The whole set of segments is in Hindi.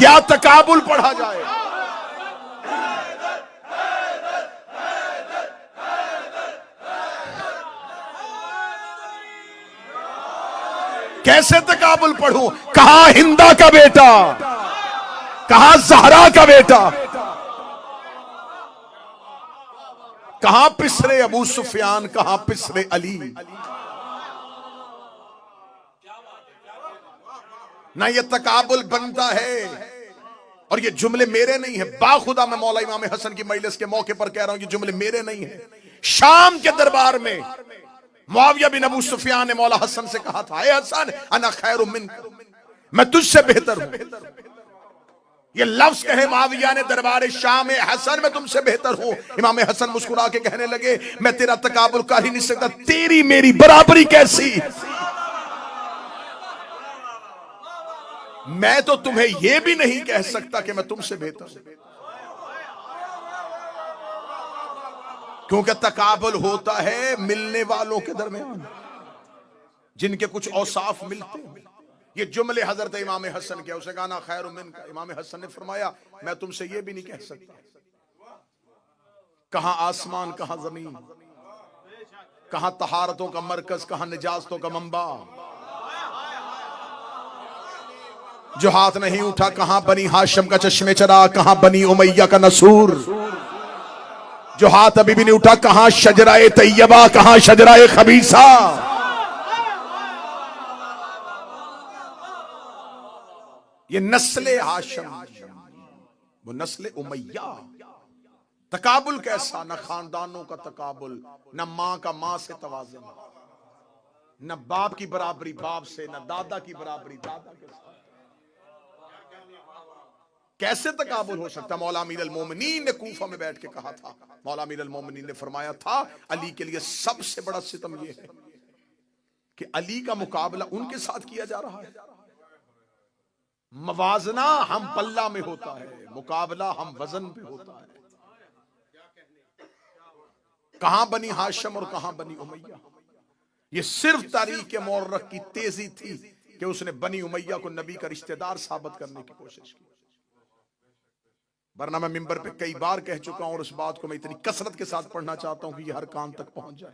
क्या तकाबुल पढ़ा जाए। कैसे तकाबुल पढ़ूं? कहां हिंदा का बेटा, कहां ज़हरा का बेटा, कहां पिसरे अबू सुफियान, कहां पिसरे अली। ना ये तकाबुल बनता है। और ये जुमले मेरे नहीं है, बाखुदा मैं मौला इमाम हसन की मजलिस के मौके पर कह रहा हूं, ये जुमले मेरे नहीं है। शाम के दरबार में मुआविया बिन अबू सुफियान ने मौला हसन से कहा था, ए हसन अना खैरुम मिन, मैं तुझसे बेहतर हूं। ये लफ्ज कहे मुआविया ने दरबार शाम में, हसन मैं तुमसे बेहतर हूं। इमाम हसन मुस्कुरा के कहने लगे, मैं तेरा तकाबुल कर ही नहीं सकता, तेरी मेरी बराबरी कैसी। मैं तो तुम्हें यह भी नहीं कह सकता कि मैं तुमसे बेहतर हूं, क्योंकि तकाबुल होता है मिलने वालों के दरमियान, जिनके कुछ औसाफ मिलते हैं। ये जुमले हजरत इमाम हसन के, उसे गाना खैर मिनका। इमाम हसन ने फरमाया, मैं तुमसे यह भी नहीं कह सकता। कहां आसमान, कहां जमीन, कहां तहारतों का मरकज, कहां निजाजतों का मंबा। जो हाथ नहीं उठा, कहां बनी हाशिम का चश्मे चरा, कहां बनी उमैया का नसूर। जो हाथ अभी भी नहीं उठा, कहां शजराए तैयबा, कहां शजराए खबीसा। ये नस्ले हाशिम, वो नस्ले उमैया। तकाबुल कैसा, न खानदानों का तकाबुल, न मां का मां से तवाज़ुन, न बाप की बराबरी बाप से, न दादा की बराबरी दादा के साथ। कैसे तकाबुल हो सकता। मौला अमीर अल मोमिनीन ने कूफा में बैठ के कहा था, मौला अमीर अल मोमिनीन ने फरमाया था, अली के लिए सबसे बड़ा सितम यह है कि अली का मुकाबला उनके साथ किया जा रहा है। मवाजना हम पल्ला में होता है, मुकाबला हम वजन पे होता है। कहां बनी हाशिम और कहां बनी उमैया। ये सिर्फ तारीख के मौरख की तेजी थी कि उसने बनी उमैया को नबी का रिश्तेदार साबित करने की कोशिश की। वरना मैं मिंबर पे कई बार कह चुका हूं और उस बात को मैं इतनी कसरत के साथ पढ़ना चाहता हूं कि ये हर कान तक पहुंच जाए।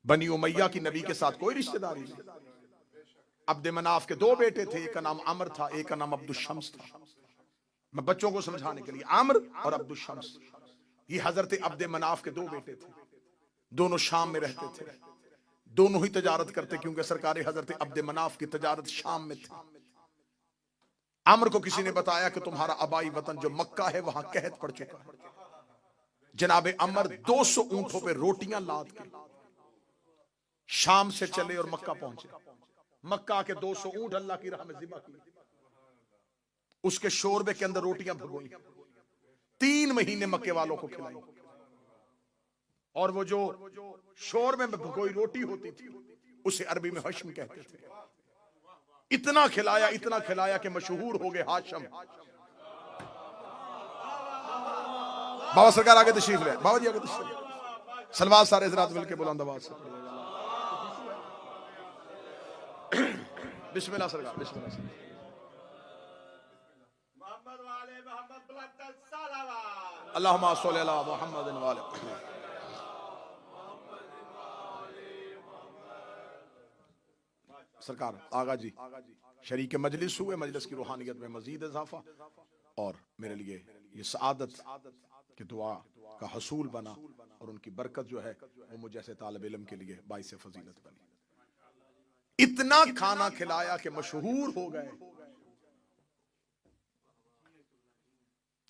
बनी उमैया की नबी के साथ कोई रिश्तेदारी नहीं। अब्दे मनाफ के दो बेटे थे, एक का नाम अमर था, एक का नाम अब्दुल शम्स था। मैं बच्चों को समझाने के लिए, अमर और अब्दुल शम्स, ये हजरत अब्दे मनाफ के दो बेटे थे। दोनों शाम में रहते थे, दोनों ही तजारत करते, क्योंकि सरकार हजरत अब्दे मनाफ की तजारत शाम में थी। अमर को किसी ने बताया कि तुम्हारा आबाई वतन जो मक्का है वहां कहत पड़ चुका है। जनाबे अमर 200 ऊंटों पे रोटियां लाद के शाम से चले और मक्का पहुंचे। मक्का के 200 ऊंट अल्लाह की राह में ज़िबा किए, उसके शोरबे के अंदर रोटियां भगोई, 3 महीने मक्के वालों को खिलाई। और वो जो शोरबे में भगोई रोटी होती थी उसे अरबी में हश्म कहते थे। इतना खिलाया कि मशहूर हो गए हाशिम। बाबा सरकार आगे तशरीफ ले, बाबा जी आगे तशरीफ। सलवात सारे हज़रात मिलके बुलंद आवाज से बिस्मिल्लाह सरकार, बिस्मिल्लाह सरकार। अल्लाहुम्मा सल्लि अला मुहम्मद व आले। सरकार आगा जी शरीक मजलिस हुए, मजलिस की रूहानियत में मजीद इजाफा और मेरे लिए ये सआदत की दुआ का हसूल बना और उनकी बरकत जो है वो मुझे जैसे तालिब इल्म के लिए बाइस फजीलत बनी। इतना खाना खिलाया कि मशहूर हो गए।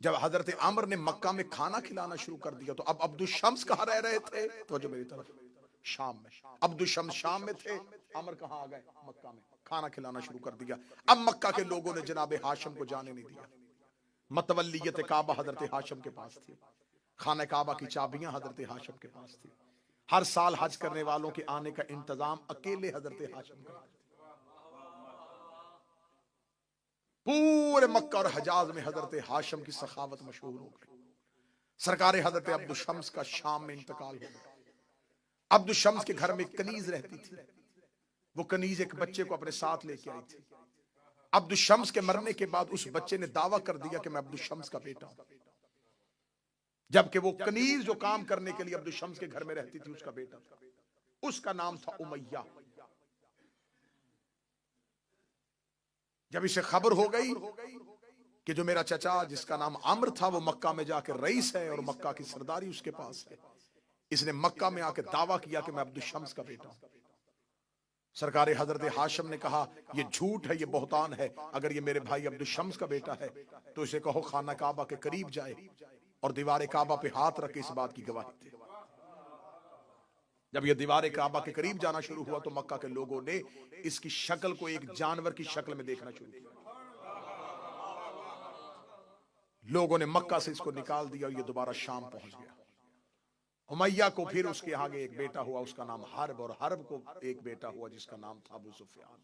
जब हजरत आमर ने मक्का में खाना खिलाना शुरू कर दिया तो अब अब्दुल शम्स कहां रह रहे थे, तो जो मेरी तरफ शाम में। अब्दुल शम्स शाम में थे, आमर कहां आ गए, मक्का में। खाना खिलाना शुरू कर दिया। अब मक्का के लोगों ने जनाबे हाशिम को जाने नहीं दिया। मतवल्लियत काबा हजरत हाशिम के पास थी, खाने काबा की चाबियां हजरत हाशिम के पास थी। हर साल हज करने वालों के आने का इंतजाम अकेले हजरत हाशिम का। पूरे मक्का और हजाज में हजरत हाशिम की सखावत मशहूर हो गई। सरकार हजरत अब्दुल शम्स का शाम में इंतकाल हो गया। अब्दुल शम्स के घर में कनीज रहती थी। वो कनीज एक बच्चे को अपने साथ लेके आई थी। अब्दुल शम्स के मरने के बाद उस बच्चे ने दावा कर दिया कि मैं अब्दुल शम्स का बेटा हूं, जबकि वो कनीज जो काम करने के लिए अब्दुल शम्स के घर में रहती थी उसका बेटा था। उसका नाम था उमैया। जब इसे खबर हो गई कि जो मेरा चचा जिसका नाम अम्र था वो मक्का में जाकर रईस है और मक्का की सरदारी उसके पास है, इसने मक्का में आकर दावा किया कि मैं अब्दुल शम्स का बेटा हूं। सरकार हजरत हाशिम ने कहा ये झूठ है, ये बहतान है, अगर ये मेरे भाई अब्दुल शम्स का बेटा है तो इसे कहो खाना काबा के करीब जाए और दीवार काबा पे हाथ रखे इस बात की गवाही दे। जब ये दीवार काबा के करीब जाना शुरू हुआ तो मक्का के लोगों ने इसकी शक्ल को एक जानवर की शक्ल में देखना शुरू किया। लोगों ने मक्का से इसको निकाल दिया और ये दोबारा शाम पहुंच गया। उमैया को फिर उसके आगे एक बेटा हुआ, उसका नाम हर्ब, और हर्ब को एक बेटा हुआ जिसका नाम था अबू सुफियान।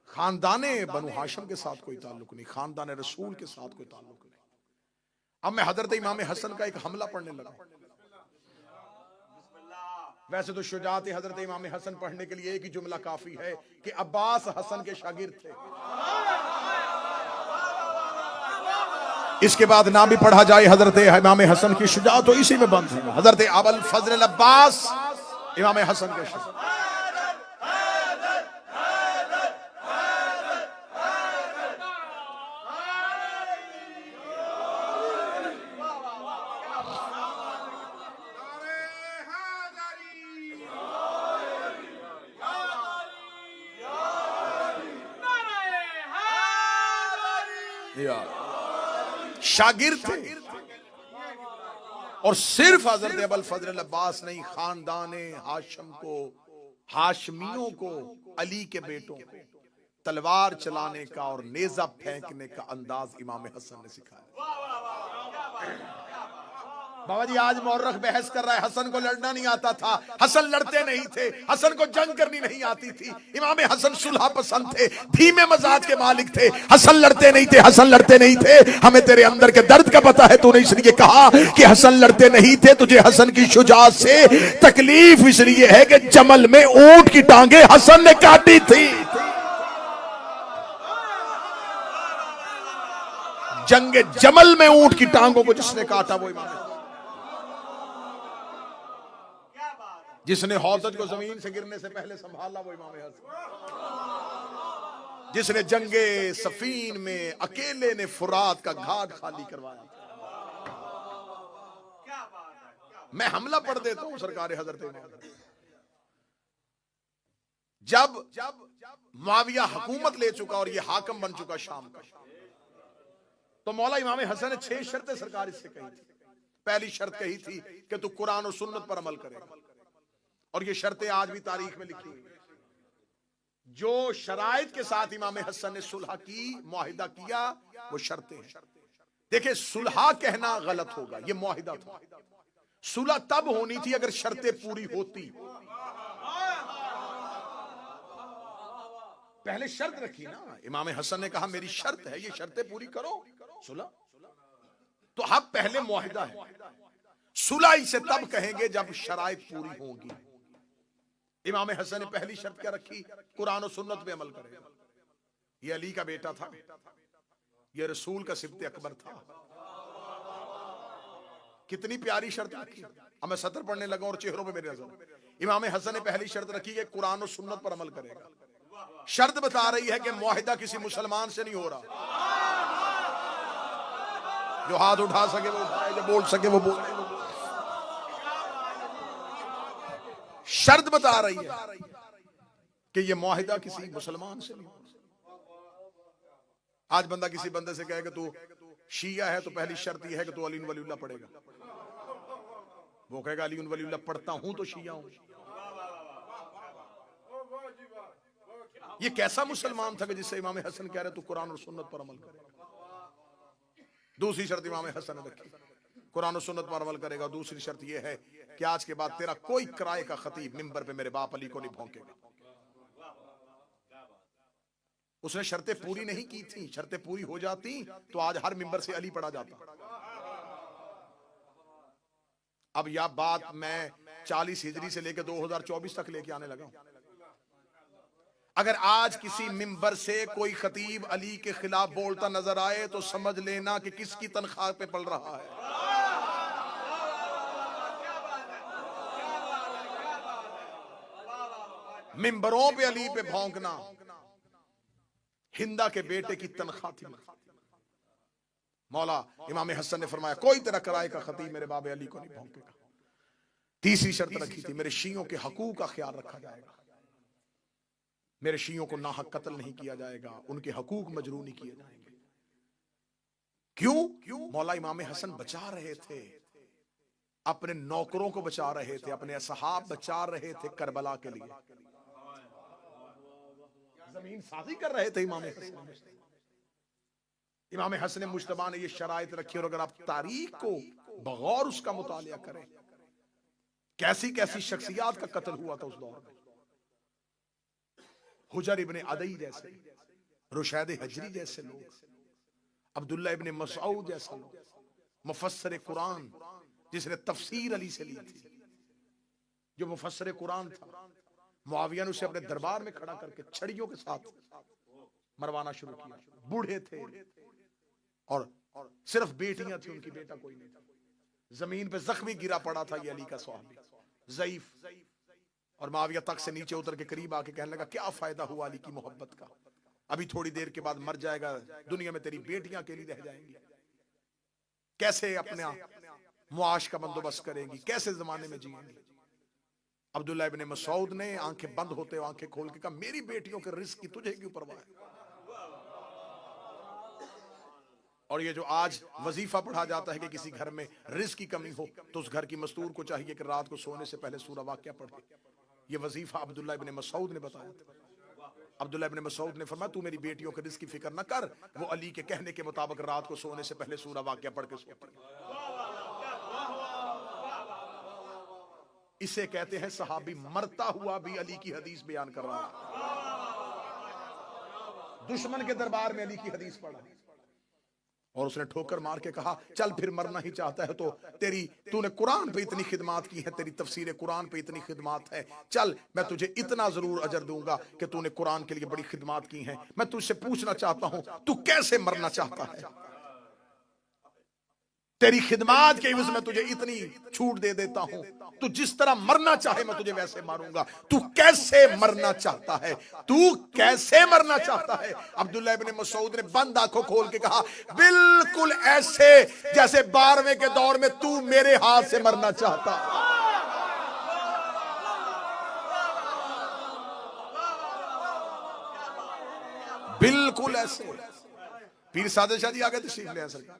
खानदाने बनु हाशिम के साथ कोई ताल्लुक नहीं, खानदाने रसूल के साथ कोई ताल्लुक नहीं। अब मैं हजरत इमाम हसन का एक हमला पढ़ने लगा। वैसे तो शुजात हजरत इमाम हसन पढ़ने के लिए एक ही जुमला काफी है कि अब्बास हसन के शागिर्द थे। इसके बाद ना भी पढ़ा जाए हजरत इमाम हसन की शुजात तो इसी में बंद है। हजरत अबुल फजल अब्बास इमाम हसन के शागिर्द। शागिर्द थे और सिर्फ हजरत अबुल फजल अब्बास नहीं, खानदाने हाशिम को, हाशमियों को, अली के बेटों को तलवार चलाने का और नेजा फेंकने का अंदाज इमाम हसन ने सिखाया। बाबा जी आज मौर्रख बहस कर रहा है हसन को लड़ना नहीं आता था, हसन लड़ते नहीं थे, हसन को जंग करनी नहीं आती थी। इमाम हसन सुलह पसंद थे, धीमे मजाज के मालिक थे। हसन लड़ते नहीं थे, हसन लड़ते नहीं थे। हमें तेरे अंदर के दर्द का पता है, तूने इसलिए कहा कि हसन लड़ते नहीं थे। तुझे हसन की शुजाअत से तकलीफ इसलिए है कि जमल में ऊंट की टांगे हसन ने काटी थी। जंगे जमल में ऊंट की टांगों को जिसने काटा वो इमाम, जिसने हौजत को जमीन से गिरने से पहले संभाला वो इमाम हसन, जिसने जंगे सफीन में अकेले ने फुरात का घाट खाली करवाया। मैं हमला पढ़ देता हूं सरकार हजरत इमाम। जब मुआविया हुकूमत ले चुका और ये हाकम बन चुका शाम का, तो मौला इमाम हसन ने 6 शर्तें सरकार इससे कही थी। पहली शर्त कही थी कि तू कुरान और सुन्नत पर अमल करेगा, और ये शर्तें आज भी तारीख में लिखी हुई। जो शराइत के साथ इमाम हसन ने सुलह की, मुआहिदा किया, वो शर्तें हैं। देखिए सुलह कहना गलत होगा, ये मुआहिदा था। सुलह तब होनी थी अगर शर्तें पूरी होती। पहले शर्त रखी ना, इमाम हसन ने कहा मेरी शर्त है, ये शर्तें पूरी करो, सुलह। तो अब पहले मुआहिदा है, सुलह इसे तब कहेंगे जब शराइत पूरी होगी। इमाम हसन ने पहली शर्त क्या रखी? कुरान और सुन्नत पे अमल करेगा। ये अली का बेटा था, ये रसूल का सिब्त अकबर था। कितनी प्यारी शर्त रखी। अब मैं सतर पढ़ने लगा और चेहरों पे मेरी नजर। इमाम हसन ने पहली शर्त रखी कि कुरान और सुन्नत पर अमल करेगा। शर्त बता रही है कि मुआहिदा किसी मुसलमान से नहीं हो रहा। जो हाथ उठा सके वो उठाए, जो बोल सके वो बोले। शर्त बता रही है कि ये मुआहिदा किसी मुसलमान से नहीं हो रहा। आज बंदा किसी बंदे से कहे कि तू शिया है तो पहली शर्त यह है कि तू अली वलीउल्लाह पढ़ेगा। वो कहेगा अली वलीउल्लाह पढ़ता हूं तो शिया हूं। ये कैसा मुसलमान था कि जिससे इमाम हसन कह रहे तू कुरान और सुन्नत पर अमल करे। दूसरी शर्त इमाम हसन ने रखी, कुरान और सुन्नत पर अमल करेगा। दूसरी शर्त यह है कि आज के बाद तेरा कोई किराए का खतीब मिंबर पे मेरे बाप अली को नहीं भौंकेगा। उसने शर्तें पूरी नहीं की थी। शर्तें पूरी हो जाती तो आज हर मिंबर से अली पढ़ा जाता। अब यह बात मैं 40 हिजरी से लेकर 2024 तक लेके आने लगा हूं। अगर आज किसी मिंबर से कोई खतीब अली के खिलाफ बोलता नजर आए तो समझ लेना कि किसकी तनख्वाह पे पल रहा है। मिंबरों पे अली पे भौंकना हिंदा के बेटे की तनख्वाह थी। मौला इमाम हसन ने फरमाया कोई तेरा किराए का खतीब मेरे बाबे अली को नहीं भौंकेगा। तीसरी शर्त रखी थी, मेरे शियों के हकूक का ख्याल रखा जाएगा, मेरे शियों को नाहक कत्ल नहीं किया जाएगा, उनके हकूक मजरू नहीं किए जाएंगे। क्यों? मौला इमाम हसन बचा रहे थे, अपने नौकरों को बचा रहे थे, अपने असहाब बचा रहे थे करबला के लिए, जमीन साजी कर रहे थे इमाम हसन। इमाम हसन मुश्तबा ने ये शराइत रखी, और अगर आप तारीख को बगौर उसका मुतालिया करें, कैसी कैसी शख्सियात का कत्ल हुआ था उस दौर में। हुजर इब्ने अदई जैसे, रुशैद हजरी जैसे लोग, अब्दुल्ला इब्ने मसऊद जैसा लोग, मुफस्सिर कुरान जिसने तफसीर अली से ली थी, जो मुफस्सिर कुरान था, मुआविया ने उसे अपने दरबार में खड़ा करके छड़ियों के साथ मरवाना शुरू किया। बूढ़े थे और सिर्फ बेटियां थी, उनकी बेटा कोई नहीं था। जमीन पे जख्मी गिरा पड़ा था ये अली का सहाबी, ज़ईफ, और मुआविया तक से नीचे उतर के करीब आके कहने लगा क्या फायदा हुआ अली की मोहब्बत का, अभी थोड़ी देर के बाद मर जाएगा, दुनिया में तेरी बेटियां अकेली रह जाएंगी, कैसे अपना मुआश का बंदोबस्त करेंगी, कैसे जमाने में जिएंगी। अब्दुल्ला इब्ने मसऊद ने आंखें बंद होते हुए आंखें खोल के कहा मेरी बेटियों के रिस्क की तुझे क्यों परवाह है। और ये जो आज वजीफा पढ़ा जाता है कि किसी घर में रिस्क की कमी हो तो उस घर की मस्तूर को चाहिए कि रात को सोने से पहले सूरा वाक़िया पढ़े, ये वजीफा अब्दुल्ला इब्ने मसऊद ने बताया था। अब्दुल्ला इब्ने मसऊद ने फरमाया तू मेरी बेटियों के रिस्क की फिक्र न कर, वो अली के कहने के मुताबिक रात को सोने से पहले सूरा वाक़िया पढ़ के सोती है। इसे कहते हैं सहाबी मरता हुआ भी अली की हदीस बयान कर रहा है, दुश्मन के दरबार में अली की हदीस पढ़ा, और उसने ठोकर मार के कहा चल फिर मरना ही चाहता है तो तूने कुरान पे इतनी खिदमात की है, तेरी तफसीर कुरान पे इतनी खिदमात है, चल मैं तुझे इतना जरूर अजर दूंगा कि तूने कुरान के लिए बड़ी खिदमात की हैं। मैं तुझसे पूछना चाहता हूं तू कैसे मरना चाहता है, तेरी खिदमात के एवज में तुझे इतनी छूट दे देता हूं, तू जिस तरह मरना चाहे मैं तुझे वैसे मारूंगा, तू कैसे मरना चाहता है, तू कैसे मरना चाहता है। अब्दुल्ला इब्ने मसऊद ने बंद आंखों खोल के कहा बिल्कुल ऐसे जैसे 12वें के दौर में तू मेरे हाथ से मरना चाहता। बिल्कुल ऐसे। पीर सादिक शाह जी आगे तशरीफ ले आए सरकार,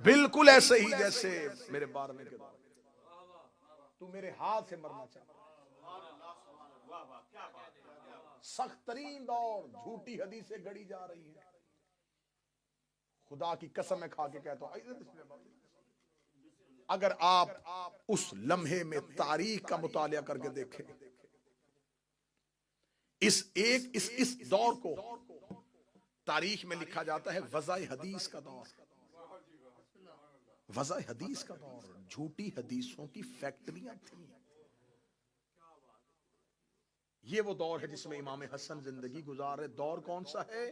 बिल्कुल ऐसे ही जैसे मेरे 12वें के दौर तू मेरे हाथ से मरना चाहता। सख्त तरीन दौर, झूठी हदीसें गढ़ी जा रही है, खुदा की कसम मैं खा के कहता हूं अगर आप उस लम्हे में तारीख का मुतालिया करके देखें, इस दौर को तारीख में लिखा जाता है वज़ाए हदीस का दौर, वज़ाए हदीस का दौर, झूठी हदीसों की फैक्ट्रियां थी। ये वो दौर है जिसमें इमाम हसन जिंदगी गुजार रहे। दौर कौन सा है?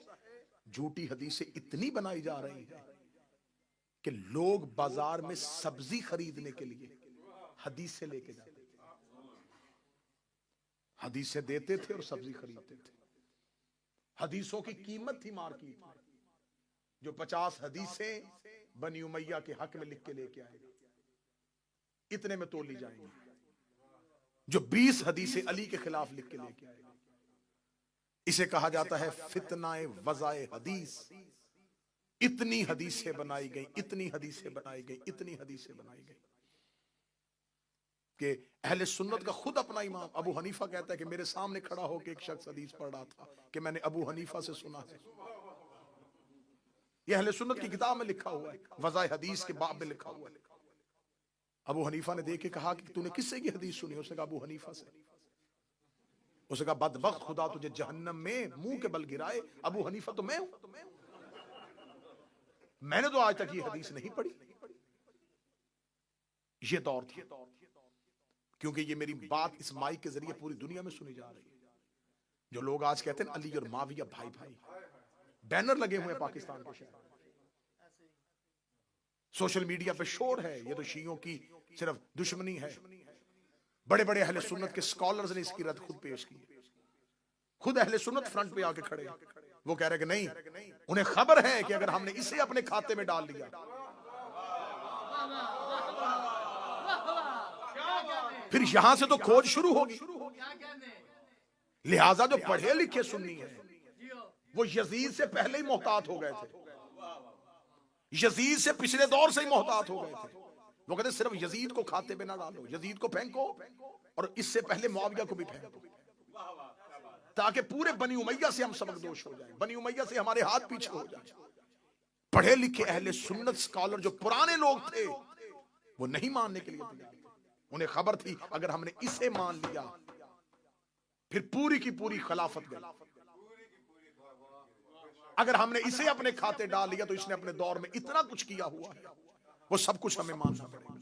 झूठी हदीसें इतनी बनाई जा रही हैं कि लोग बाजार में सब्जी खरीदने के लिए हदीसें लेके जाते थे, हदीसें देते थे और सब्जी खरीदते थे। हदीसों की कीमत थी मार्केट में, जो 50 हदीसें बनी उमैया के हक में लिख के लेके आएगा इतने में तोली जाएंगी, जो 20 हदीसें अली के खिलाफ लिख के लेके आएगा। इसे कहा जाता है फितनाए वज़ाए हदीस। इतनी हदीसें बनाई गई, इतनी हदीसें बनाई गई, इतनी हदीसें बनाई गई कि अहले सुन्नत का खुद अपना इमाम अबू हनीफा कहता है कि मेरे सामने खड़ा होकर एक शख्स हदीस पढ़ रहा था कि मैंने अबू हनीफा से सुना है। यह अहले सुन्नत की किताब में लिखा हुआ है, वज़ाए हदीस के बाब में लिखा हुआ है। अबू हनीफा ने देख के कहा कि तूने किससे की हदीस सुनी? उसने कहा अबू हनीफा से। उसने कहा बदबख्त खुदा तुझे जहन्नम में मुंह के बल गिराए, अबू हनीफा तो मैं हूं, मैंने तो आज तक ये हदीस नहीं पढ़ी। ये दौर था, क्योंकि ये मेरी बात इस माइक के जरिए पूरी दुनिया में सुनी जा रही है। जो लोग आज कहते हैं अली और माविया भाई भाई, बैनर लगे हुए हैं पाकिस्तान के शहर, सोशल मीडिया पे शोर है, ये तो शियों की सिर्फ दुश्मनी है। बड़े बड़े अहले सुन्नत के स्कॉलर्स ने इसकी रद्द खुद पेश की, खुद अहले सुन्नत फ्रंट पे आके खड़े, वो कह रहे कि नहीं, उन्हें खबर है कि अगर हमने इसे अपने खाते में डाल लिया फिर यहां से तो खोज शुरू होगी। लिहाजा जो पढ़े लिखे सुन्नी है वो यजीद से पहले ही मोहतात हो गए थे, यजीद से पिछले दौर से ही मोहतात हो गए थे। वो कहते सिर्फ यजीद को खाते में ना डालो, यजीद को फेंको और इससे पहले मुआविया को भी फेंको, ताकि पूरे बनी उमैया से हम सबकदोश हो जाएं, बनी उमैया से हमारे हाथ पीछे हो जाए। पढ़े लिखे अहले सुन्नत स्कॉलर जो पुराने लोग थे वो नहीं मानने के लिए तैयार थे। उन्हें खबर थी अगर हमने इसे मान लिया फिर पूरी की पूरी खिलाफत गई, अगर हमने इसे अपने खाते डाल लिया तो इसने अपने दौर में इतना कुछ किया हुआ है, वो सब कुछ हमें मानना पड़ेगा।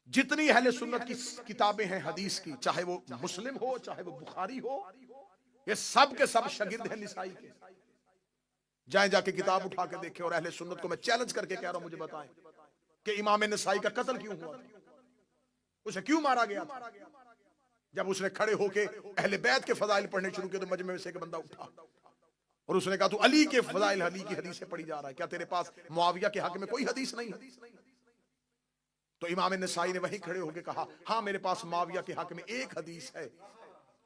जितनी अहले सुन्नत की किताबें हैं हदीस की, चाहे वो मुस्लिम हो चाहे वो बुखारी हो, ये सब के सब शागिर्द हैं निसाई के। जाए जाके किताब उठा के देखे और अहले सुन्नत को मैं चैलेंज करके कह रहा हूं, मुझे बताएं कि इमाम नसाई का कत्ल क्यों हुआ था, उसे क्यों मारा गया था। जब उसने खड़े होके अहले बैत के फजाइल पढ़ने शुरू किए तो मजमे में से एक बंदा उठा और उसने कहा तू अली के फजाइल, अली की हदीसें पढ़ी जा रहा है, क्या तेरे पास मुआविया के हक में कोई हदीस नहीं है? तो इमाम नसाई ने वहीं खड़े होकर कहा हाँ मेरे पास मुआविया के हक में एक हदीस है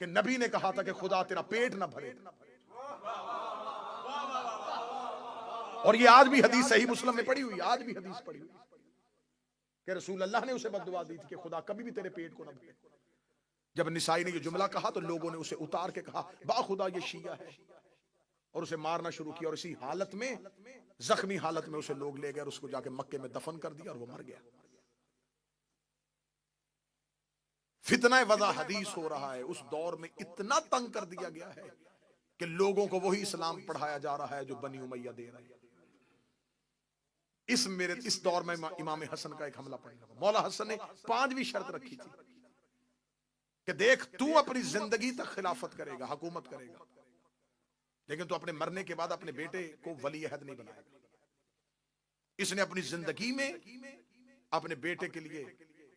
कि नबी ने कहा था कि खुदा तेरा पेट ना भरे, और ये आज भी हदीस सही मुस्लिम में पड़ी हुई, आज भी हदीस पड़ी हुई कि रसूल अल्लाह ने उसे बद्दुआ दी थी कि खुदा कभी भी तेरे पेट को ना भरे। जब निसाई ने ये जुमला कहा तो लोगों ने उसे उतार के कहा बा खुदा ये शिया है, और उसे मारना शुरू किया, और इसी हालत में, जख्मी हालत में उसे लोग ले गए और उसको जाके मक्के में दफन कर दिया और वो मर गया। फितना वज़ा हदीस हो रहा है, उस दौर में इतना तंग कर दिया गया है कि लोगों को वही इस्लाम पढ़ाया जा रहा है जो बनी उमैया दे रहे हैं। इस दौर में इमाम हसन का एक हमला पड़ेगा। मौला हसन ने 5वीं शर्त रखी थी कि देख तू अपनी जिंदगी तक खिलाफत करेगा, हुकूमत करेगा, लेकिन तू अपने मरने के बाद अपने बेटे को वली अहद नहीं बनाएगा। इसने अपनी जिंदगी में अपने बेटे के लिए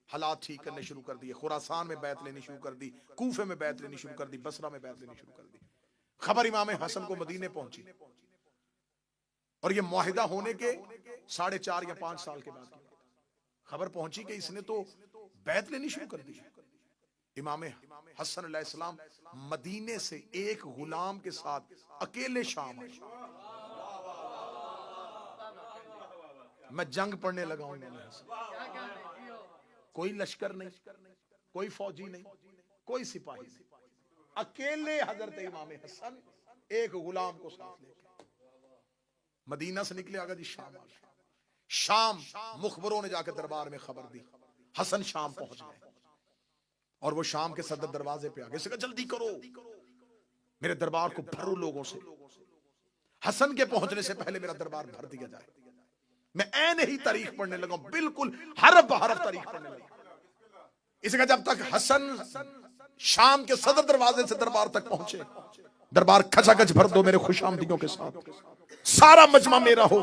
हालात ठीक करने शुरू कर दिए, खुरासान में बैत लेनी शुरू कर दी, कूफे में बैत लेनी शुरू कर दी, बसरा में बैत लेनी शुरू कर दी। खबर इमाम हसन को मदीने पहुंची और ये मुआहिदा होने के 4.5 या 5 साल के बाद खबर पहुंची कि इसने तो बैत लेनी शुरू कर दी। इमाम हसन अलैहिस्सलाम मदीने से एक गुलाम के साथ अकेले शाम आए। मैं जंग पढ़ने लगा हूं, कोई लश्कर नहीं, कोई फौजी नहीं, कोई सिपाही नहीं, अकेले हजरत इमाम हसन एक गुलाम को साथ लेकर मदीना से निकले। आगा जी शाम आ गए। शाम मुखबरों ने जाकर दरबार में खबर दी हसन शाम पहुंच गए, और वो शाम के सदर दरवाजे पे आ गए। कहा जल्दी करो, मेरे दरबार को भरो लोगों से, हसन के पहुंचने से पहले मेरा दरबार भर दिया जाए। मैं ऐन ही तारीख पढ़ने लगा, बिल्कुल हरफ बहरफ तारीख पढ़ने लगा। इसका जब तक हसन शाम के सदर दरवाजे से दरबार तक पहुंचे, दरबार खचाखच भर दो मेरे खुशामदीयों के साथ, सारा मजमा मेरा हो,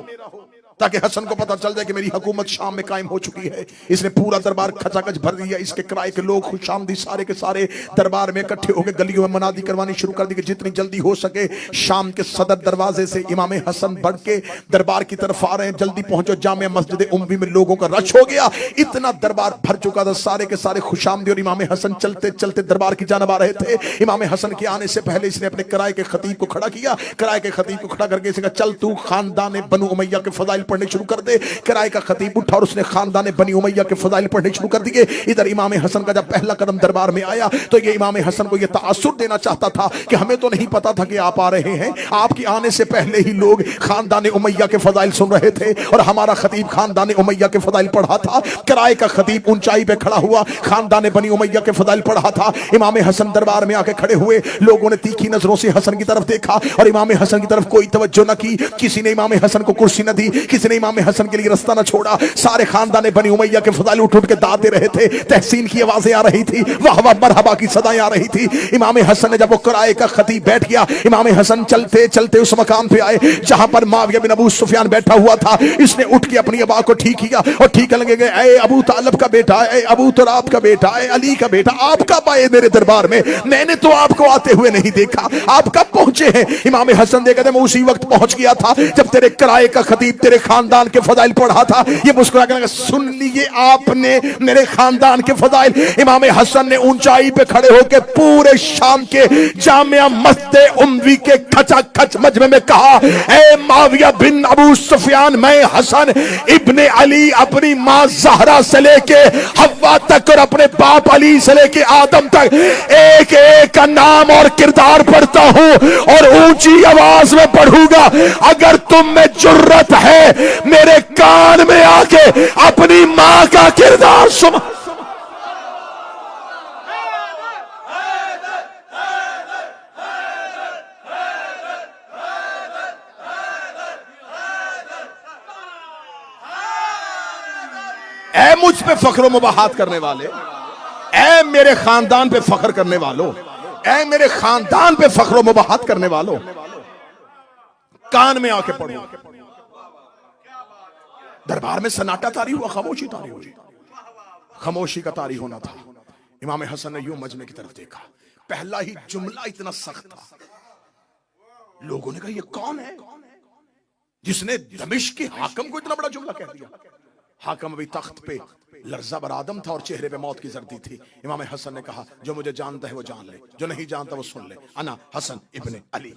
ताकि हसन को पता चल जाए कि मेरी हुकूमत शाम में कायम हो चुकी है। इसने पूरा दरबार खचाखच भर दिया। इसके किराए के लोग खुशामदी सारे के सारे दरबार में इकट्ठे होकर गलियों में मनादी करवानी शुरू कर दी कि जितनी जल्दी हो सके शाम के सदर दरवाजे से इमाम हसन बढ़ के दरबार की तरफ आ रहे हैं, जल्दी पहुंचो। जामे मस्जिद उम्मी में लोगों का रश हो गया, इतना दरबार भर चुका था। सारे के सारे खुशामदी और इमाम हसन चलते चलते दरबार की जानब आ रहे थे। इमाम हसन के आने से पहले इसने अपने किराए के खतीब को खड़ा किया। किराए के खतीब को खड़ा करके इसने कहा चल तू खानदान बनु उमैया के फजाइल पढ़ने शुरू कर दे। किराए का खतीब उठा और उसने खानदान बनी उमैया के फजाइल पढ़ने शुरू कर दिए। इधर इमाम हसन का जब पहला कदम दरबार में आया तो ये इमाम हसन को ये तासुर देना चाहता था कि हमें तो नहीं पता था कि आप आ रहे हैं, आपके आने से पहले ही लोग खानदान उमैया के फजाइल सुन रहे थे और हमारा खतीब खानदान उमैया के फजाइल पढ़ा था। किराए का खतीब ऊंचाई पे खड़ा हुआ खानदान बनी उमैया के फजाइल पढ़ा था। इमाम हसन दरबार में आके खड़े हुए, लोगों ने तीखी नजरों से हसन की तरफ देखा और इमाम हसन की तरफ कोई तवज्जो न की। किसी ने इमाम हसन को कुर्सी न दी, किसी ने इमाम हसन के लिए रास्ता ना छोड़ा। सारे खानदान बनी उमैया के फजाइल उठ उठ के दाते रहे थे, तहसीन की आवाजें आ रही थी, वाह वाह मरहबा की सदाएं आ रही थी। इमाम हसन ने जब वो किराए का खतीब बैठ गया, इमाम हसन चलते चलते उस मकाम पे आए जहां पर मुआविया बिन अबू सुफियान बैठा हुआ था। इसने उठ के अपनी अबा को ठीक किया और ठीक लगे गए, ऐ अबू तालब का बेटा, ऐ अबू तुराब का बेटा, ऐ अली का बेटा, आप कब आए मेरे दरबार में? मैंने तो आपको आते हुए नहीं देखा, आप कब पहुंचे हैं? इमाम हसन देखते मैं उसी वक्त पहुंच गया था जब तेरे किराए का खतीब तेरे खानदान के फजाइल पढ़ा था। ये मुस्कुरा के सुन लिए आपने मेरे खानदान के फजाइल। इमाम हसन ने ऊंचाई पे खड़े होकर पूरे शाम के जामिया मस्जिद उम्वी के खचा खच मजमे में कहा, ऐ मुआविया बिन अबू सुफियान, मैं हसन इब्ने अली अपनी मां ज़हरा से लेके हव्वा तक और अपने बाप अली से लेके आदम तक एक एक का नाम और किरदार पढ़ता हूं और ऊंची आवाज में पढ़ूंगा। अगर तुम में जुर्रत है मेरे कान में आके अपनी मां का किरदार सुन। ऐ मुझ पे फख्र मुबाहात करने वाले, ऐ मेरे खानदान पे फख्र करने वालों, ऐ मेरे खानदान पे फख्र मुबाहात करने वालों, कान में आके पढ़ो। दरबार में सन्नाटा तारी हुआ, खामोशी तारी हुई, खामोशी का तारी होना था। इमाम हसन ने यूं मजमे की तरफ देखा, पहला ही जुमला इतना सख्त था, लोगों ने कहा ये कौन है जिसने दमिश्क के हाकिम को इतना बड़ा जुमला कह दिया? हाकिम अभी तख्त पे लर्जा बर आदम था और चेहरे पे मौत की जर्दी थी। इमाम हसन ने कहा, जो मुझे जानता है वो जान ले, जो नहीं जानता वो सुन ले, अना हसन इब्ने अली,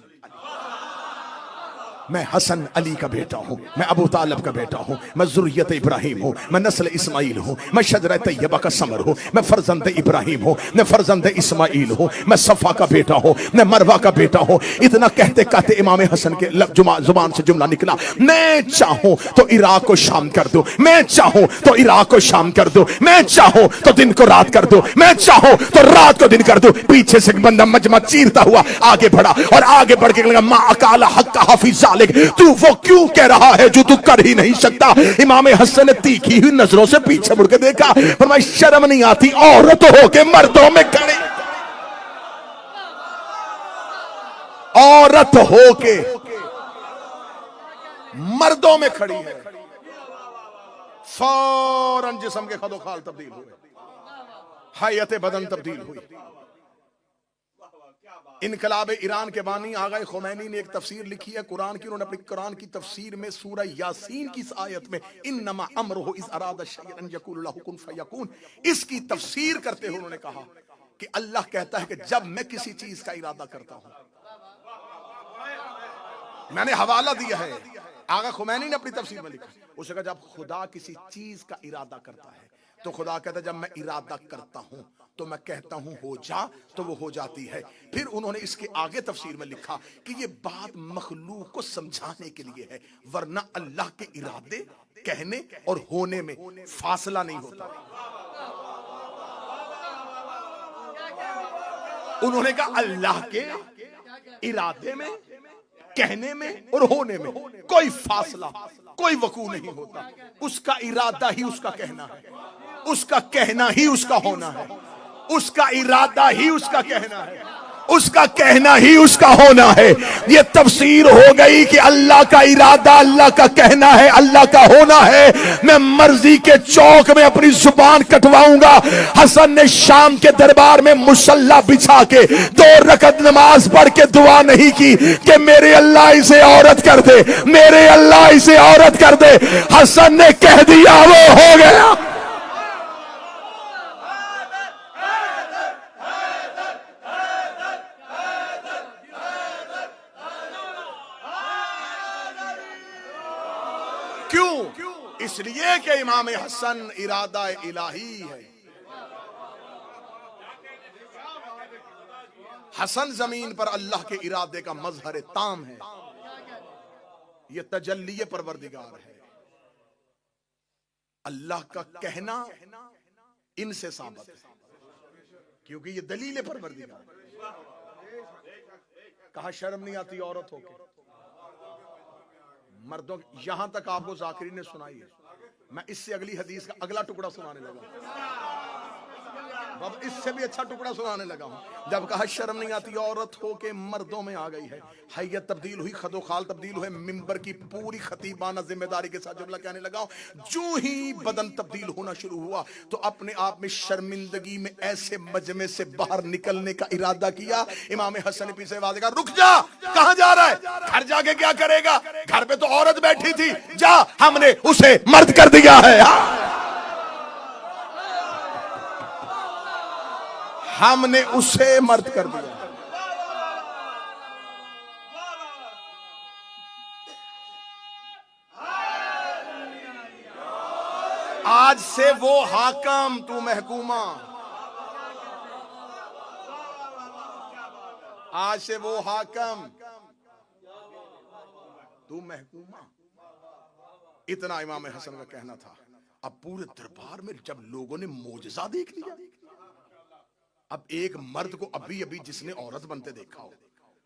मैं हसन अली का बेटा हूं, मैं अबू तालब का बेटा हूं, मैं ज़ुर्रियत इब्राहिम हूं, मैं नस्ल इस्माइल हूं, मैं शजरा तैयबा का समर हूं, मैं फर्जंद इब्राहिम हूं, मैं फर्जंद इस्माइल हूं, मैं सफ़ा का बेटा हूं, मैं मरवा का बेटा हूं। इतना कहते कहते इमाम हसन के जुबान से जुमला निकला, मैं चाहूं तो इराक को शाम कर दूं, मैं चाहूं तो इराक को शाम कर दूं, मैं चाहूं तो दिन को रात कर दूं, मैं चाहूं तो रात को दिन कर दूं। पीछे से बंदा मजमा चीरता हुआ आगे बढ़ा और आगे बढ़ के लगा, मा अकाला हक का हाफिज, तू वो क्यों कह रहा है जो तू कर ही नहीं सकता? इमाम हसन ने तीखी हुई नजरों से पीछे मुड़ के देखा, फरमाया शर्म नहीं आती औरत हो के मर्दों में खड़े, औरत हो के मर्दों में खड़ी है। फौरन जिस्म के खदोखाल तब्दील हुए, हयत बदन तब्दील हुई। इनकलाब ईरान के बानी आगा खुमैनी ने एक तफसीर लिखी है कुरान की। उन्होंने अपनी कुरान की तफसीर में सूरह यासीन की इस आयत में इन्नमा अम्रुहु इज़ अरादा शैअन यक़ूलु लहु कुन फयकून, इसकी तफसीर करते हुए उन्होंने कहा कि अल्लाह कहता है कि जब मैं किसी चीज का इरादा करता हूं, मैंने हवाला दिया है, आगा खुमैनी ने अपनी तफसीर में लिखा, उसने कहा जब खुदा किसी चीज का इरादा करता है तो खुदा कहता है जब मैं इरादा करता हूं तो मैं कहता हूं हो जा तो वो हो जाती है। फिर उन्होंने इसके आगे तफसीर में लिखा कि ये बात मखलूक को समझाने के लिए है, वरना अल्लाह के इरादे कहने और होने में फासला नहीं होता। उन्होंने कहा अल्लाह के इरादे में, कहने में और होने में कोई फासला, कोई वकू नहीं होता। उसका इरादा ही उसका कहना है, उसका कहना ही उसका होना है, उसका इरादा ही उसका कहना है, उसका कहना ही उसका होना है। ये तफसीर हो गई कि अल्लाह का इरादा अल्लाह का कहना है, अल्लाह का होना है। मैं मर्जी के चौक में अपनी जुबान कटवाऊंगा। हसन ने शाम के दरबार में मुसल्ला बिछा के 2 रकत नमाज पढ़ के दुआ नहीं की कि मेरे अल्लाह इसे औरत कर दे, मेरे अल्लाह इसे औरत कर दे। हसन ने कह दिया वो हो गया। क्यों? इसलिए कि इमाम हसन इरादा इलाही है। हसन जमीन पर अल्लाह के इरादे का मजहर ताम है, ये तजल्ली परवरदिगार है। अल्लाह का कहना इनसे साबित है क्योंकि ये दलील परवरदिगार। कहा शर्म नहीं आती औरत होके, मर्दों, यहां तक आपको जाकिरी ने सुनाई है, मैं इससे अगली हदीस का अगला टुकड़ा सुनाने लगा। अब इससे भी अच्छा टुकड़ा सुनाने लगा हूं। जब कहा शर्म नहीं आती औरत हो के मर्दों में आ गई है, हैयत तब्दील हुई, खदो खाल तब्दील हुए, मिंबर की पूरी खतीबाना जिम्मेदारी के साथ जुमला कहने लगा हूं। जो ही बदन तब्दील होना शुरू हुआ तो अपने आप में शर्मिंदगी में ऐसे मजमे से बाहर निकलने का इरादा किया। इमाम हसन ने पीछे आवाज कहा, रुक जा, कहां जा रहा है? घर जाके क्या करेगा? घर पे तो औरत बैठी थी, जा, हमने उसे मर्द कर दिया है। हमने उसे मर्द कर दिया। आज से वो हाकम, तू महकूमा। आज से वो हाकम, तू महकूमा। इतना इमाम हसन का कहना था। अब पूरे दरबार में जब लोगों ने मोजज़ा देख लिया, अब एक मर्द को अभी अभी जिसने औरत बनते देखा हो,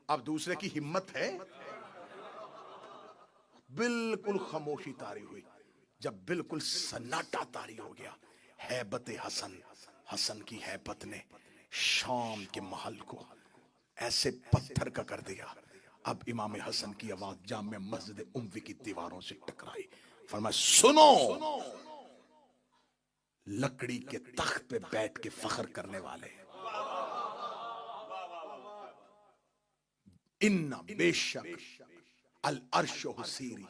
अब दूसरे की हिम्मत है? बिल्कुल खामोशी तारी हुई। जब बिल्कुल सन्नाटा तारी हो गया, हैबत हसन, हसन की हैबत ने शाम के महल को ऐसे पत्थर का कर दिया। अब इमाम हसन की आवाज जामे मस्जिद उम्वी की दीवारों से टकराई। फरमाया, सुनो, लकड़ी के तख्त पे बैठ के फख्र करने वाले, इन्ना बेशक अल अर्श हुसीरी,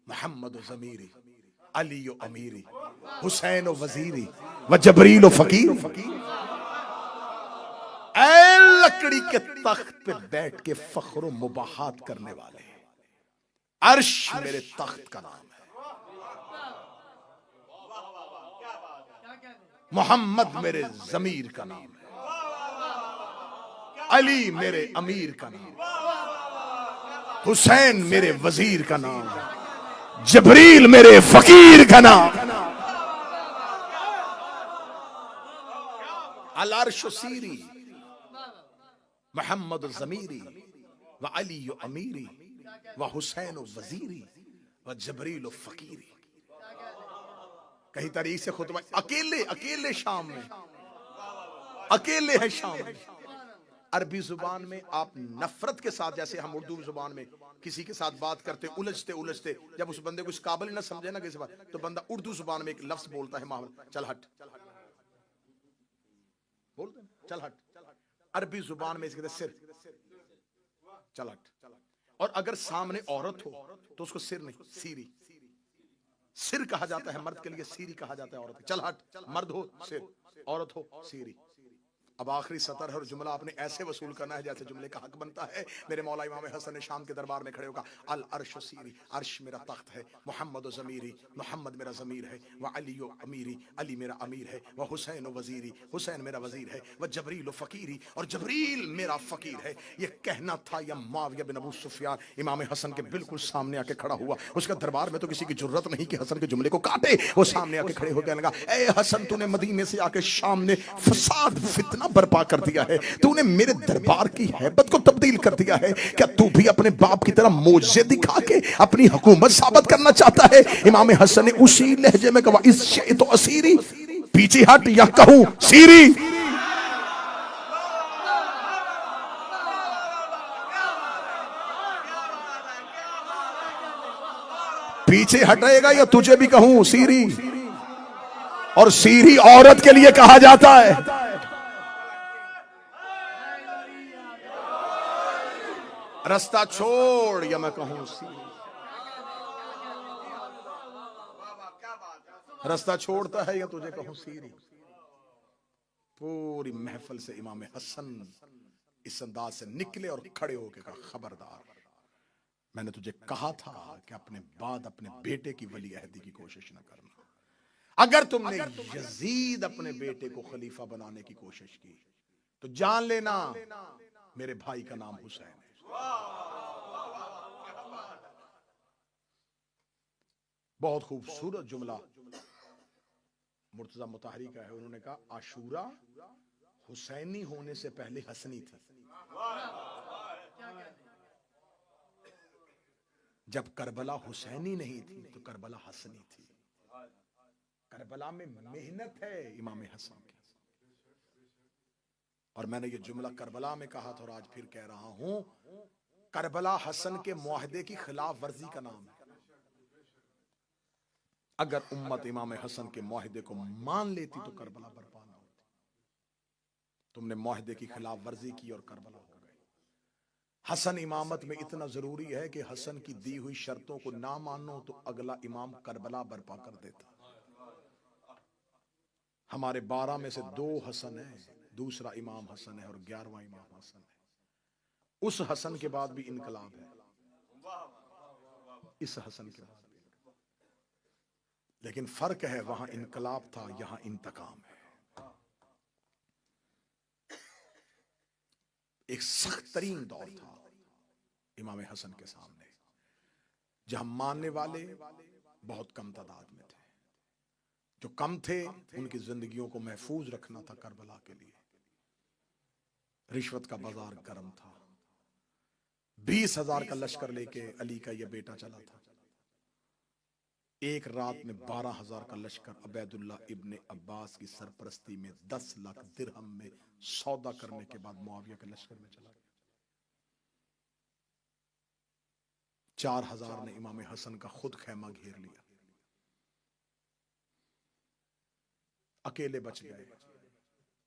मोहम्मद ज़मीरी, अली अमीरी, हुसैन वजीरी, व जबरील फकीर। ऐ लकड़ी के तख्त पे बैठ के फख्र मुबाहात करने वाले, अर्श मेरे तख्त का नाम है, मोहम्मद मेरे जमीर का नाम है, अली मेरे अमीर का नाम है, हुसैन मेरे वजीर का नाम है, जबरील मेरे फकीर का नाम। अल अर्श सीरी, मोहम्मद ज़मीरी, व अली अमीरी, व हुसैन वजीरी, व जबरील फकीरी। कहीं तारीख से खुतबा, अकेले अकेले शाम में, अकेले है शाम में। अरबी जुबान में आप नफरत के साथ, जैसे हम उर्दू जुबान में किसी के साथ बात करते उलझते उलझते, जब उस बंदे को इस काबिल न समझे ना किसी बात, तो बंदा उर्दू जुबान में एक लफ्ज बोलता है, माहौल, चल हट, बोलते हैं चल हट। अरबी जुबान में इसके सिर, चल हट। और अगर सामने औरत हो तो उसको सिर नहीं, सीरी, सिर कहा जाता है मर्द के लिए, सीरी कहा जाता है औरत। चल हट, मर्द हो सिर, औरत हो सीरी। अब आखिरी सतर है और जुमला आपने ऐसे वसूल करना है जैसे जुमले का हक बनता है। मेरे मौला इमाम हसन ने शाम के दरबार में खड़े होगा, अल अर्श सीरी, अर्श मेरा तख्त है, मोहम्मद ज़मीरी, मोहम्मद मेरा ज़मीर है, व अली अमीरी, अली मेरा अमीर है, व हुसैन वजीरी, हुसैन मेरा वजीर है, व जबरील फ़कीरी, और जबरील मेरा फ़कीर है। ये कहना था या मुआविया बिन अबू सुफियान इमाम हसन के बिल्कुल सामने आके खड़ा हुआ। उसका दरबार में तो किसी की जुर्रत नहीं कि हसन के जुमले को काटे। वो सामने आके खड़े हो गया, लगा, ए हसन, तूने मदीने से आके शाम में फसाद फितना बर्पा कर दिया है, तूने मेरे दरबार की हैबत को तब्दील कर दिया है। क्या तू भी अपने बाप की तरह मोजे दिखा के अपनी हुकूमत साबित करना चाहता है? इमाम हसन ने उसी लहजे में कहा, इस शे तो असीरी, पीछे हट या कहूं सीरी। पीछे हटेगा या तुझे भी कहूं सीरी। और सीरी औरत के लिए कहा जाता है। रास्ता छोड़ या मैं कहूं सीरी। रास्ता छोड़ता है या तुझे कहूं सीरी। पूरी महफिल से इमाम हसन इस अंदाज से निकले और खड़े होकर कहा, खबरदार, मैंने तुझे कहा था कि अपने बाद अपने बेटे की वली अहदी की कोशिश न करना। अगर तुमने यजीद अपने बेटे को खलीफा बनाने की कोशिश की तो जान लेना मेरे भाई का नाम हुसैन है। बहुत खूबसूरत जुमला मुर्तजा मुताहरी का है। उन्होंने कहा, आशूरा हुसैनी होने से पहले हसनी थी। जब करबला हुसैनी नहीं थी तो करबला हसनी थी। करबला में मेहनत है इमाम हसन की। और मैंने ये जुमला करबला में कहा था और आज फिर कह रहा हूं, करबला हसन के मुआहदे की खिलाफ वर्जी का नाम है। अगर उम्मत इमाम हसन के मुआहदे को मान लेती तो करबला बर्पा ना होती। तुमने मुआहदे की खिलाफ वर्जी की और करबला हो गई। हसन इमामत में इतना जरूरी है कि हसन की दी हुई शर्तों को ना मानो तो अगला इमाम करबला बर्पा कर देता। हमारे 12 में से 2 हसन है, दूसरा इमाम हसन है और 11वां इमाम हसन है। उस हसन के बाद भी इनकलाब है, इस हसन के बाद भी। लेकिन फर्क है, वहां इनकलाब था, यहां इंतकाम है। एक सख्त तरीन दौर था इमाम हसन के सामने, जहां मानने वाले बहुत कम तादाद में थे। जो कम थे उनकी जिंदगियों को महफूज रखना था करबला के लिए। रिश्वत का बाजार गर्म था। 20,000 का लश्कर लेके अली का यह बेटा चला था। एक रात में 12,000 का लश्कर अबैदुल्ला इब्ने अब्बास की सरपरस्ती में 10 लाख दिरहम में सौदा करने के बाद मुआविया के लश्कर में चला गया। 4,000 ने इमाम हसन का खुद खैमा घेर लिया, अकेले बच गए।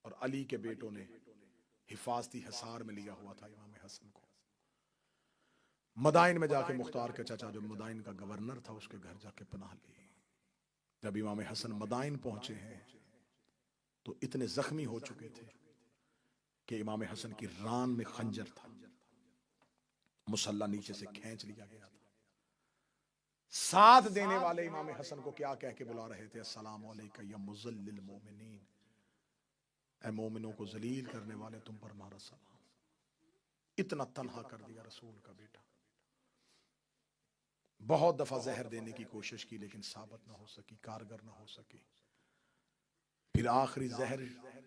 और अली के बेटों ने हिफाजती हिसार में लिया हुआ था इमाम हसन को। मदाइन में जाके मुख्तार के चाचा जो मदाइन का गवर्नर था उसके घर जाके पनाह ली। जब इमाम हसन मदाइन पहुंचे हैं तो इतने जख्मी हो चुके थे कि इमाम हसन की रान में खंजर था, मुसल्ला नीचे से खींच लिया गया था। साथ देने वाले इमाम हसन को क्या कह के बुला रहे थे? अस्सलामु अलैका या मुज़ल्लिल मोमिनीन, ऐ मोमिनों को जलील करने वाले तुम पर हमारा सलाम। इतना तन्हा कर दिया रसूल का बेटा। बहुत दफा जहर देने की कोशिश की लेकिन साबित ना हो सकी, कारगर ना हो सकी। फिर आखिरी जहर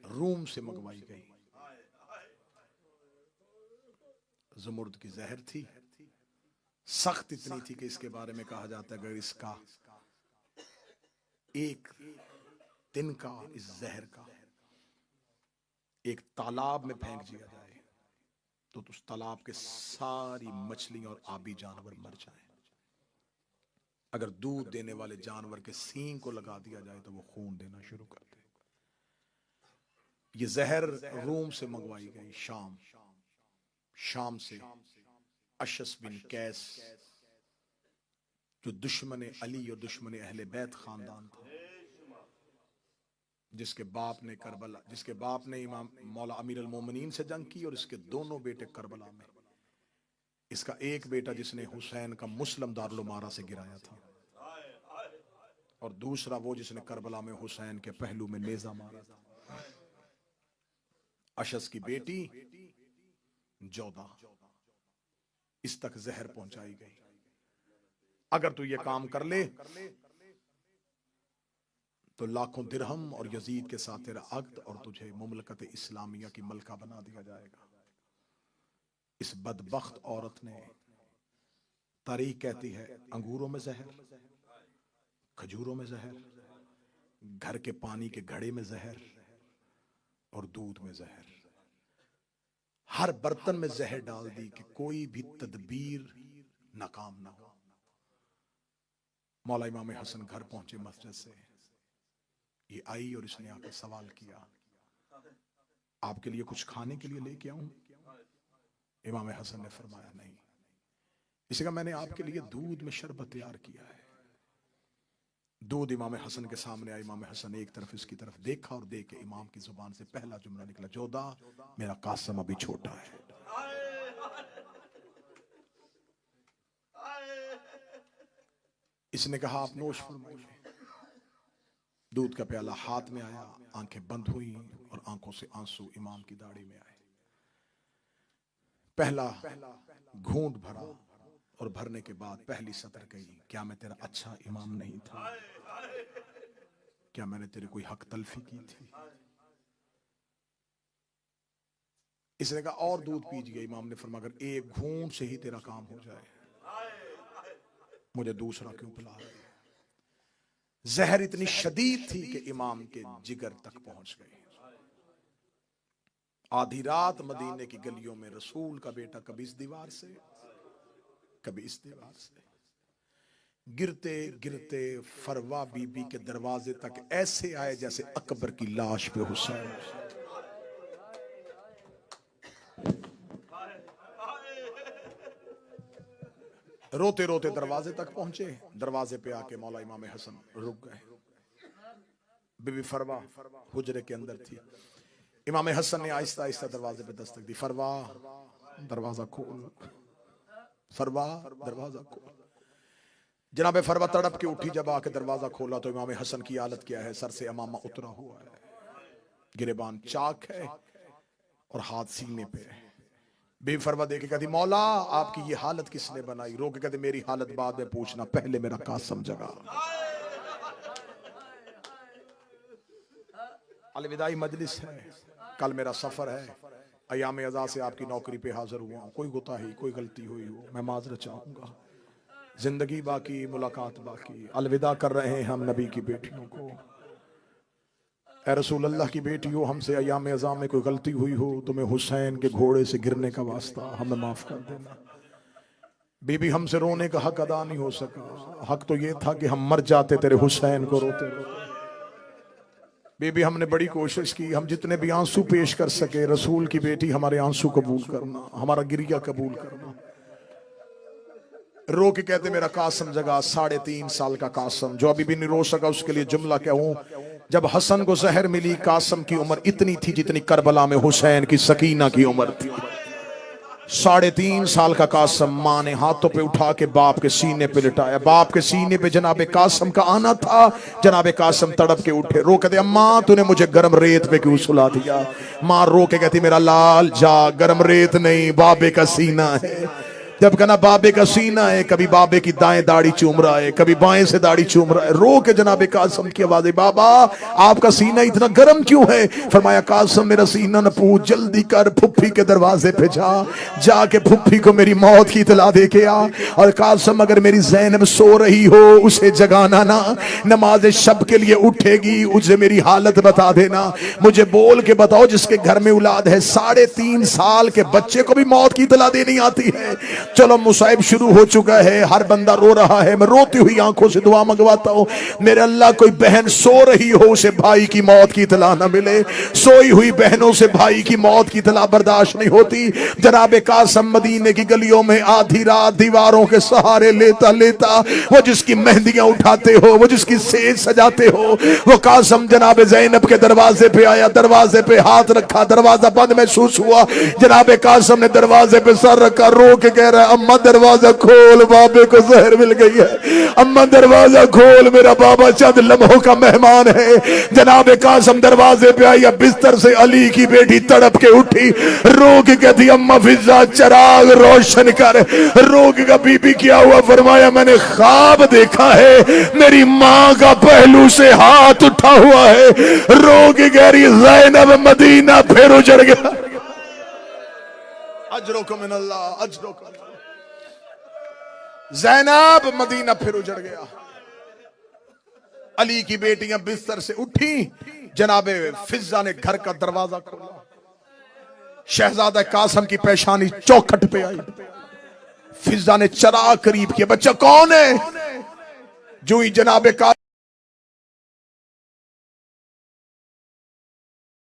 रूम से मंगवाई गई। ज़मुर्द की जहर थी, सख्त इतनी थी कि इसके बारे में कहा जाता है अगर इसका एक तिनका इस जहर का एक तालाब में फेंक दिया जाए तो उस तालाब के सारी मछलियां और आबी जानवर मर जाएं। अगर दूध देने वाले जानवर के सींग को लगा दिया जाए तो वो खून देना शुरू कर दे। ये जहर रूम से मंगवाई गई, शाम से। अशस बिन कैस जो दुश्मन अली और दुश्मन अहले बैत खानदान था, जिसके बाप ने इमाम मौला अमीर अल मोमिनीन से जंग की और इसके दोनों बेटे करबला में। इसका एक बेटा जिसने हुसैन का मुस्लिम दारुल उमारा से गिराया था और दूसरा वो जिसने करबला में हुसैन के पहलू में नेजा मारा था। अशस की बेटी जोधा, इस तक जहर पहुंचाई गई। अगर तू ये काम कर ले तो लाखों दिरहम और यजीद के साथ तेरा अक्द और तुझे मुमलकत इस्लामिया की मलका बना दिया जाएगा। इस बदबख्त औरत ने, तारीख कहती है, अंगूरों में जहर, खजूरों में जहर, घर के पानी के घड़े में जहर और दूध में जहर, हर बर्तन में जहर डाल दी कि कोई भी तदबीर नाकाम ना हो। मौला इमाम हसन घर पहुंचे मस्जिद से, ये आई और इसने आकर सवाल किया, आपके लिए कुछ खाने के लिए लेके आऊं? इमाम हसन ने फरमाया नहीं। इसी का मैंने आपके लिए दूध में शरबत तैयार किया है। दूध इमाम हसन के सामने आया। इमाम हसन एक तरफ इसकी तरफ देखा और देख के इमाम की जुबान से पहला जुमला निकला, जोधा मेरा कासम अभी छोटा है। इसने कहा आप नोश फरमाइए। दूध का प्याला हाथ में आया, आंखें बंद हुई और आंखों से आंसू इमाम की दाढ़ी में आए। पहला घूंट भरा और भरने के बाद पहली सतर कही, क्या मैं तेरा अच्छा इमाम नहीं था? क्या मैंने तेरे कोई हक तलफी की थी? इसने कहा और दूध पीजिए। इमाम ने फरमाया अगर एक घूंट से ही तेरा काम हो जाए मुझे दूसरा क्यों पिला रहे हैं। जहर इतनी शदीद थी कि इमाम के जिगर तक पहुंच गई। आधी रात मदीने की गलियों में रसूल का बेटा कभी इस दीवार से कभी इस दीवार से, गिरते गिरते फरवा बीबी के दरवाजे तक ऐसे आए जैसे अकबर की लाश पे हुसैन। रोते रोते दरवाजे तक पहुंचे। दरवाजे पे आके मौला इमाम हसन रुक गए। बीबी फरवा हुजरे के अंदर थी। इमाम हसन ने आहिस्ता आहिस्ता दरवाजे पे दस्तक दी। फरवा दरवाजा खोल, फरवा दरवाजा खोल। जनाबे फरवा तड़प के उठी। जब आके दरवाजा खोला तो इमाम हसन की हालत क्या है, सर से अमामा उतरा हुआ है, गिरेबान चाक है और हाथ सीने पे है। बीबी फरवा देखे कहती मौला आपकी ये हालत किसने बनाई। रो के कहते मेरी हालत बाद में पूछना, पहले मेरा कासम जगा। अलविदाई मजलिस है, कल मेरा सफर है, अयाम अज़ा से आपकी नौकरी पे हाजिर हुआ हूं। कोई गुताही कोई गलती हुई हो मैं माजरत चाहूंगा। जिंदगी बाकी, मुलाकात बाकी। अलविदा कर रहे हैं हम नबी की बेटियों को। ऐ रसूल अल्लाह की बेटियों, हमसे अयाम अज़ा में कोई गलती हुई हो, तुम्हें हुसैन के घोड़े से गिरने का वास्ता हमें माफ कर देना। बीबी हमसे रोने का हक अदा नहीं हो सका। हक तो ये था कि हम मर जाते तेरे हुसैन को रोते रोते। बीबी हमने बड़ी कोशिश की, हम जितने भी आंसू पेश कर सके। रसूल की बेटी हमारे आंसू कबूल करना, हमारा गिरिया कबूल करना। रो के कहते मेरा कासम जगा। 3.5 साल का कासम जो अभी भी नहीं रो सका, उसके लिए जुमला कहूं। जब हसन को जहर मिली, कासम की उम्र इतनी थी जितनी करबला में हुसैन की सकीना की उम्र थी। 3.5 साल का कासम माँ ने हाथों पे उठा के बाप के सीने पे लिटाया। बाप के सीने पे जनाबे कासम का आना था। जनाबे कासम तड़प के उठे। रो कहते अम्मा तूने मुझे गर्म रेत पे क्यों सुला दिया। माँ रो के कहती मेरा लाल जा, गर्म रेत नहीं बाबे का सीना है। जब कहना बाबे का सीना है, कभी बाबे की दाएं दाढ़ी चूम रहा है, कभी बाएं से दाढ़ी चूम रहा है। रो के जनाबे कासम की आवाज है बाबा आपका सीना इतना गर्म क्यों है। फरमाया कासम मेरा सीना न पूछ, जल्दी कर फुफ्फी के दरवाजे पे जा, जाके फुफ्फी को मेरी मौत की इतला दे के आ। और कासम अगर मेरी ज़ैनब सो रही हो उसे जगाना ना, नमाज शब के लिए उठेगी उसे मेरी हालत बता देना। मुझे बोल के बताओ जिसके घर में औलाद है 3.5 साल के बच्चे को भी मौत की इतला देनी आती है। चलो मुसाइब शुरू हो चुका है, हर बंदा रो रहा है। मैं रोती हुई आंखों से दुआ मंगवाता हूं मेरे अल्लाह कोई बहन सो रही हो उसे भाई की मौत की इतला ना मिले। सोई हुई बहनों से भाई की मौत की इतला बर्दाश्त नहीं होती। जनाबे कासम मदीने की गलियों में आधी रात दीवारों के सहारे लेता लेता वो जिसकी मेहंदियां उठाते हो, वो जिसकी सेज सजाते हो, वो कासम जनाबे ज़ैनब के दरवाजे पे आया। दरवाजे पे हाथ रखा, दरवाजा बंद महसूस हुआ। जनाबे कासम ने दरवाजे पे सर रखा, रो के कह रहा अम्मा दरवाजा खोल, बाबे को जहर मिल गई है। अम्मा दरवाजा खोल, मेरा बाबा चंद लम्हों का मेहमान है। जनाबे कासम दरवाजे पे आई। बिस्तर से अली की बेटी तड़प के उठी, रो के कहती अम्मा फिजा चिराग रोशन कर। रो के बीबी क्या हुआ। फरमाया मैंने ख्वाब देखा है मेरी माँ का पहलू से हाथ उठा हुआ है। रो के कह रही ज़ैनब मदीना फिर उजड़ गया। अजरो मिनल्लाह, अजरो ज़ैनब मदीना फिर उजड़ गया। अली की बेटियां बिस्तर से उठी। जनाबे फिजा ने घर का दरवाजा खोला। शहजादा कासम की पेशानी चौखट पे आई। फिजा ने चराग करीब किया, बच्चा कौन है। जो ही जनाबे का